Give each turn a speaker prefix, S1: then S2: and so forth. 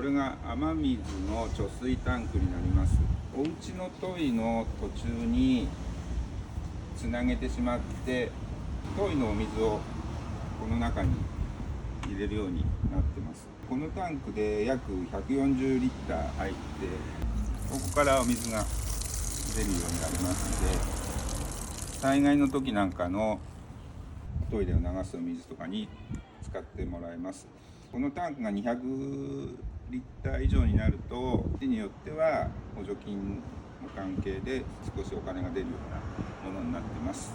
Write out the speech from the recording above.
S1: れが雨水の貯水タンクになります。お家のトイの途中につなげてしまって、トイのお水をこの中に入れるようになってます。このタンクで約140リッター入って、ここからお水が出るようになりますので、災害の時なんかのトイレを流すお水とかに使ってもらえます。このタンクが200リッター以上になると、市によっては補助金の関係で少しお金が出るようなものになってます。